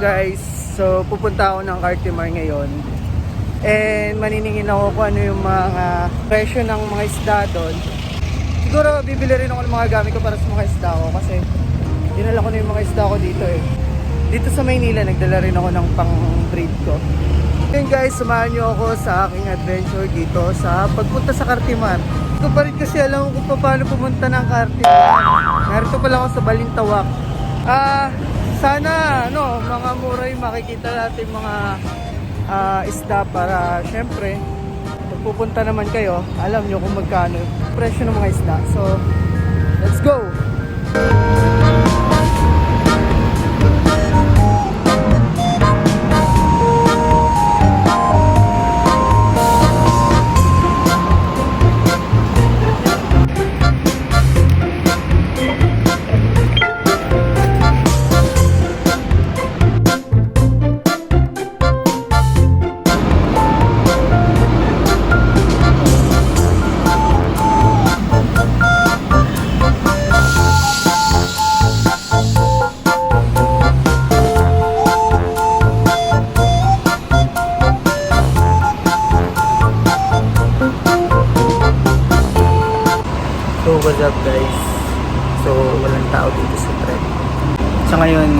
guys? So pupunta ako ng Cartimar ngayon. And maniningin ako kung ano yung mga presyo ng mga isda doon. Siguro bibili rin ako ng mga gamit ko para sa mga isda ko kasi dinala ko na yung mga isda ko dito eh. Dito sa Maynila nagdala rin ako ng pang-breed ko. Ngayon guys, samahan nyo ako sa aking adventure dito sa pagpunta sa Cartimar. Hindi ko pa rin kasi alam kung paano pumunta ng Cartimar. Narito pala ako sa Balintawak. Sana mga mura yung makikita natin mga isda para syempre pag pupunta naman kayo, alam nyo kung magkano yung presyo ng mga isda. So, let's go! So what's up guys? So walang tao dito sa trend. Sa ngayon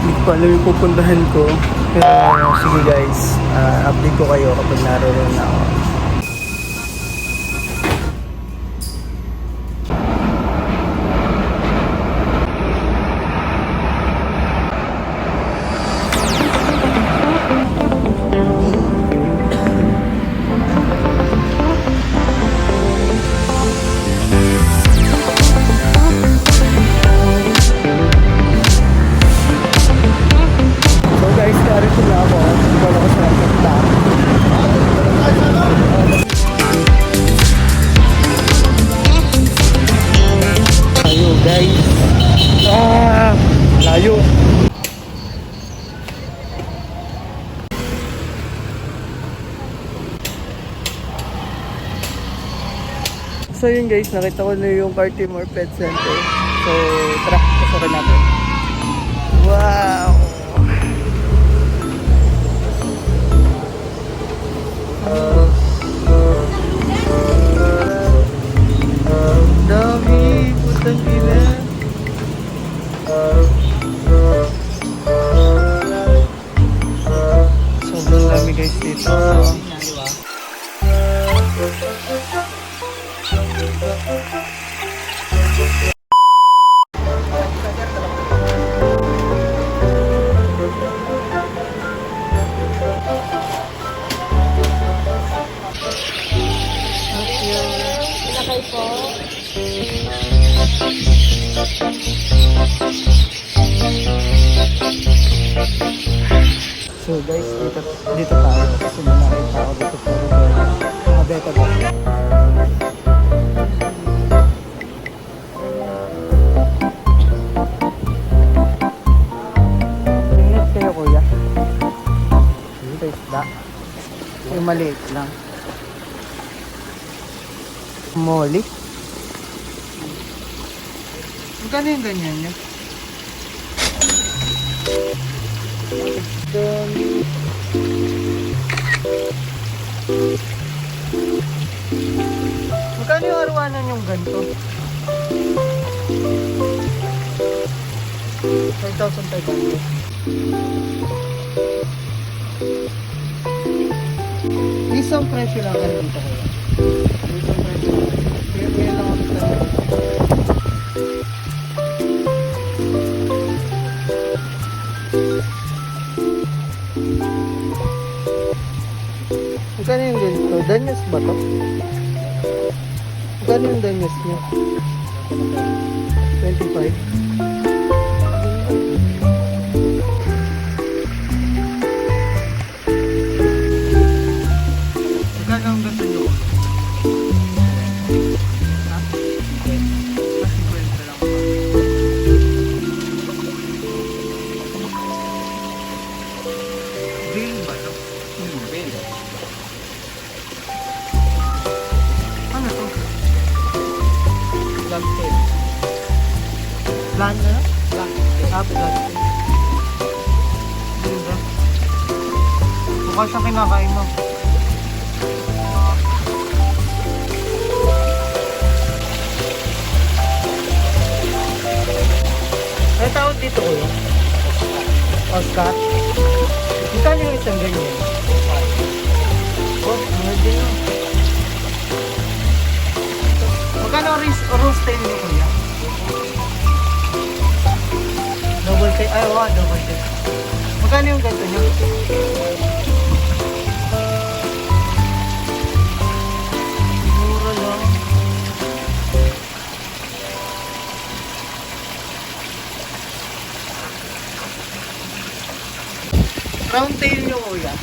hindi ko alam yung pupuntahan ko. Pero sige guys, update ko kayo kapag naroon na ako. Layo. So yun guys, nakita ko na yung Cartimar Pet Center. So tara, pasokin natin. Wow! Dami! Putang ina! Sobrang dami guys dito. Ilakay po. So guys, dito tayo kasi nakita ako dito puro mga beta ba. Ingat kayo kuya. Dito isda. Yung maliit lang. Molly. Magkano yung ganyan niya? Magkano yung arwanan yung ganito? 5,500. Isang presyo lang kayo dito kaya. Isang presyo lang. Kaya lang ako sa magkano yung ganito? Danyos ba to? Magkano yung danyos niya? 25? Magkano ang ganito nyo? Ha? 50 lang ba? Bill ba to? Bill. Ano to? Black tail. Plan na? Black tail. Black tail. Mukha siyang kinakain mo. Ano tawag dito kuya? Oscar? Magkano yung isang ganyan? Oh, mahal din yun. Magkano roast tail niyo kuya? Double tail? Ay, wow, double tail. Magkano yung ganito niyo? Mura lang. Round tail nyo kuya?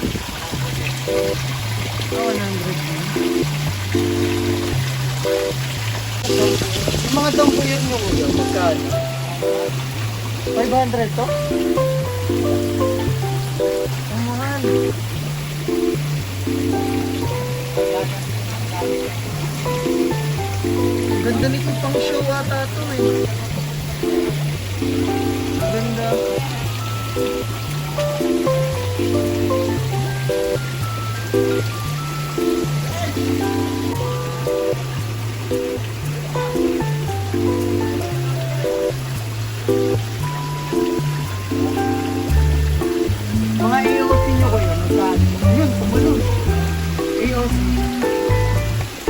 100 din. Yung mga dampuyan nyo kuya, magkano? 500 to? Ang mahal. Ganda nito pang show ata to eh. Ganda. Mga AOC nyo ko yun, magkano? Yun, tumalun. AOC.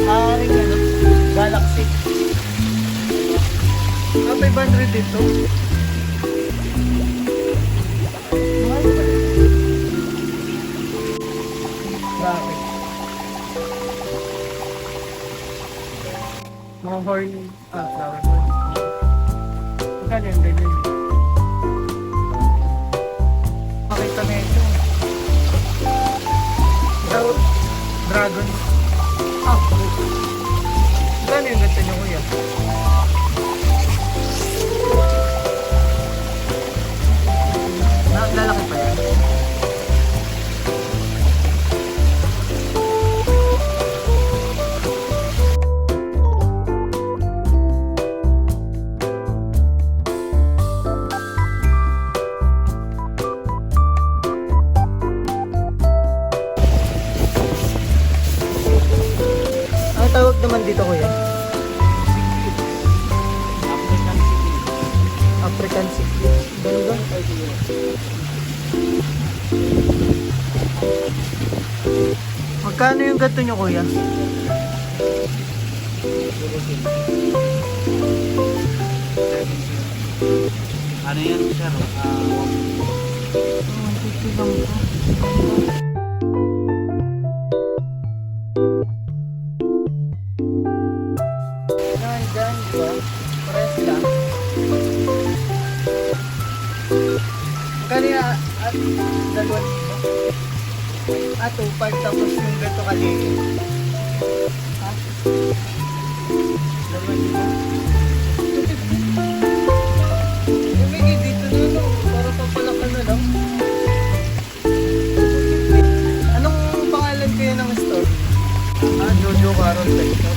Ring ano, Galaxy. 500 dito. Mahal ba? Bakit? Mga horn, flower horn. Magkano yung ganyan? Makita na ito. Ito, dragon. Magkano yung ganda niyo kuya? Lalaki pa yan? Ang tawag naman dito kuya? African Cichlid. Ganda. Magkano yung gato nyo kuya? Ano yan, sir? 150 lang po. Yan, dyan, di ba? Pares lang. Kaya, at dalawa dito. At 2.5 tapos yung gato kaliit. Ha? Dalawa dito. Yung may dito na no, para papalakan na lang. Anong pangalan kayo ng store? Jojo Carol Pet Shop.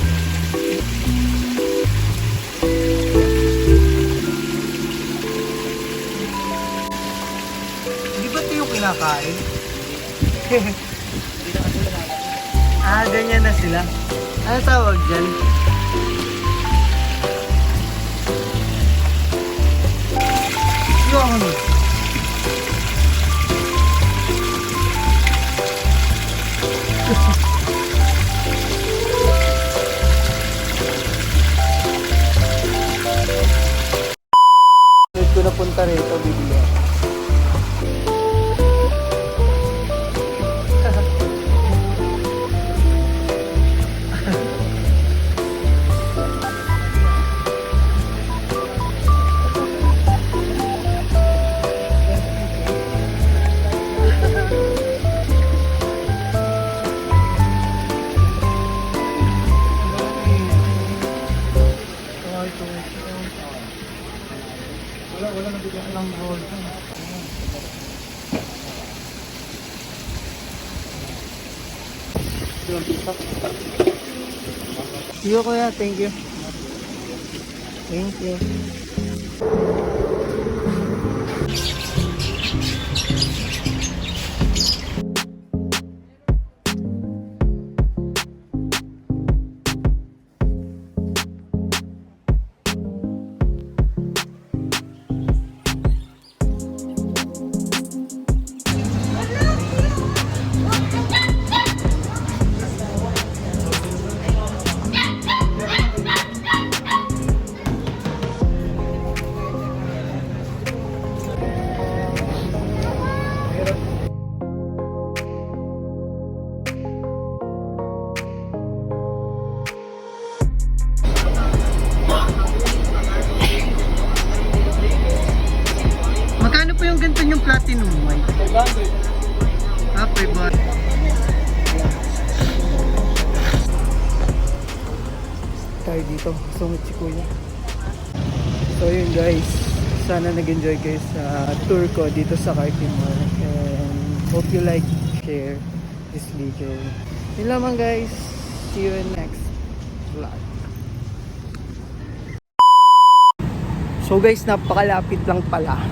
Hindi ba ito yung kinakain? Ganyan na sila. Ano tawag dyan? Yung ano? Ko na punta rito, bibili ako. Wala nabigyan ko ng gold. Sige kuya, thank you. Thank you. platinum white? 500. Ah, 500. Tayo dito, sungit si kuya. So yun guys, sana nag-enjoy kayo sa tour ko dito sa Cartier Mall. And hope you like, share this video. Yun lamang guys, see you in next vlog. So guys, napakalapit lang pala.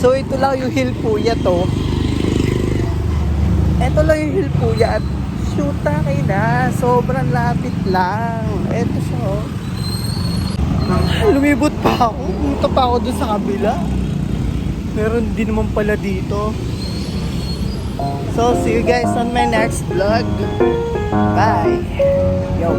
So ito lang yung Hill Puya to. Ito lang yung Hill Puya at shoota kayo na. Sobrang lapit lang. Ito siya oh. Lumibot pa ako. Pumunta pa ako dun sa kabila. Meron din naman pala dito. So see you guys on my next vlog. Bye. Yo.